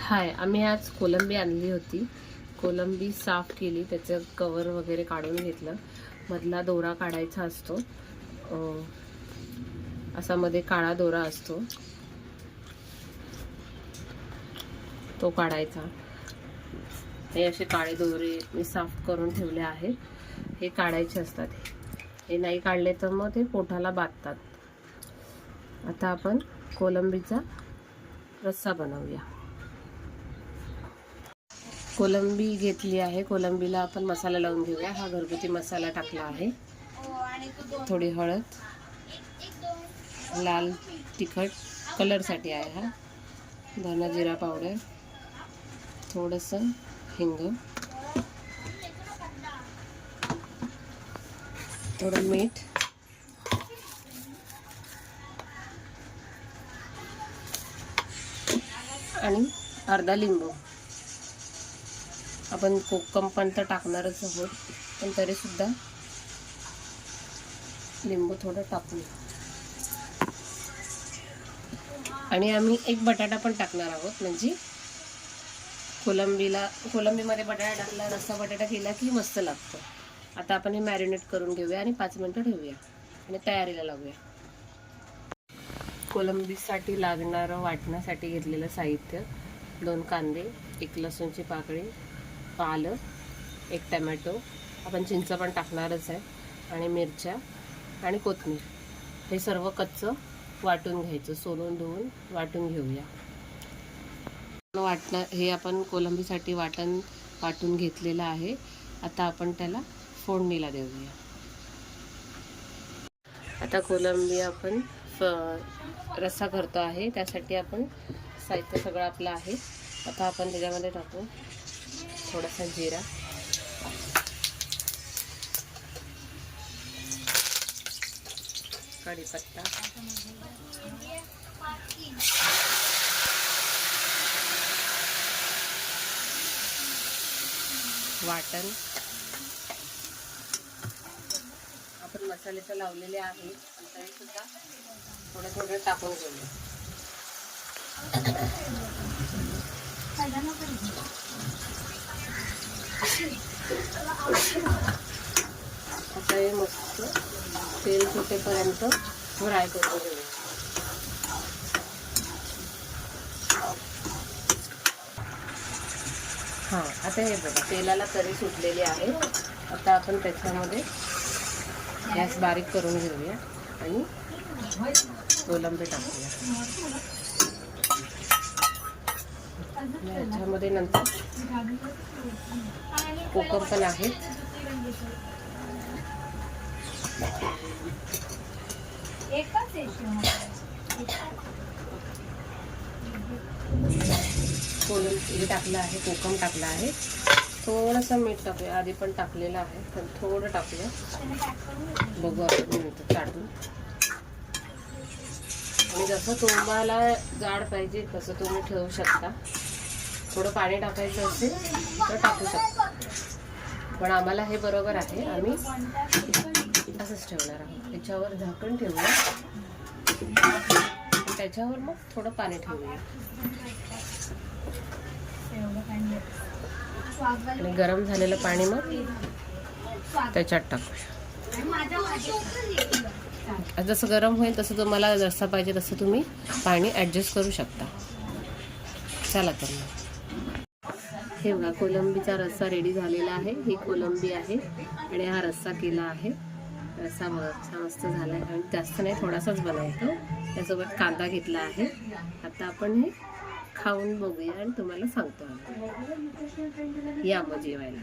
हाय, आम्ही आज कोलंबी आणली होती. कोलंबी साफ केली, त्याचं कवर वगैरे काढून घेतलं. मधला दोरा काढायचा असतो. असा मध्ये काळा दोरा असतो, तो काढायचा. हे असे काळे दोरे मी साफ करून ठेवले आहेत. हे काढायचे असतात. हे नाही काढले तर मग ते पोटाला बांधतात. आता आपण कोलंबीचा रस्सा बनवूया. कोलंबी घेतली आहे. कोलंबीला आपण मसाला लावून घेऊया. हा घरगुती मसाला टाकला आहे. थोडी हळद, लाल तिखट कलरसाठी आहे हा, धना जिरा पावडर, थोडंसं हिंग, थोडं मीठ आणि अर्धा लिंबू. आपण कोकम पण तर टाकणारच आहोत, पण तरी सुद्धा लिंबू थोडं टाकू. आणि आम्ही एक बटाटा पण टाकणार आहोत, म्हणजे कोलंबीमध्ये बटाटा टाकला, रस्सा बटाटा केला की मस्त लागतो. आता आपण हे मॅरिनेट करून घेऊया आणि 5 मिनिटं ठेवूया आणि तयारीला लावूया. कोलंबीसाठी लागणारं वाटण्यासाठी घेतलेलं साहित्य: 2 कांदे, 1 लसूणची पाकळी, आलं, 1 टमॅटो, आपण चिंच पण टाकणारच आहे, आणि मिरच्या आणि कोथिंबीर. हे सर्व कच्चं वाटून घ्यायचं, सोलून धुवून वाटून घेऊया. हे आपण कोलंबीसाठी वाटून घेतलेलं आहे. आता आपण त्याला फोडणीला देऊया. आता कोलंबी आपण रस्सा करतो आहे, त्यासाठी आपण साहित्य सगळं आपलं आहे. आता आपण त्याच्यामध्ये टाकू थोडासा जिरा, कढीपत्ता, वाटण. आपण मसाले तर लावलेले आहे, तरी सुद्धा थोडं थोडं टाकून घेऊया. आता हे मस्त तेल सुटेपर्यंत फ्राय करून घेऊया. आता हे बघा, तेलाला तरी सुटलेली आहे. आता आपण त्याच्यामध्ये गॅस बारीक करून घेऊया आणि कोलंबी टाकूया. याच्यामध्ये नंतर कोकम पण आहे. कोलंबी टाकलं आहे, कोकम टाकला आहे, थोडंसं मीठ टाकूया. आधी पण टाकलेलं आहे, पण थोडं टाकूया. बघू आपण नंतर चाटून. आणि जसं तुम्हाला जाड पाहिजे तसं तुम्ही ठेवू शकता. थोडं पाणी टाकायचं असेल तर टाकू शकता, पण आम्हाला हे बरोबर आहे. आम्ही असंच ठेवणार आहोत. त्याच्यावर झाकण ठेवूया, त्याच्यावर मग थोडं पाणी ठेवूया आणि गरम झालेलं पाणी मग त्याच्यात टाकूया. जसं गरम होईल तसं तुम्हाला रस्सा पाहिजे तसं तुम्ही पाणी ॲडजस्ट करू शकता. चला तर मग हे बघा, कोलंबीचा रस्सा रेडी झालेला आहे. ही कोलंबी आहे आणि हा रस्सा केला आहे. रस्सा मस्त झाला आहे आणि जास्त नाही, थोडासाच बनवतो. त्यासोबत कांदा घेतला आहे. आता आपण हे खाऊन बघूया आणि तुम्हाला सांगतो आम्ही. या मग जेवायला.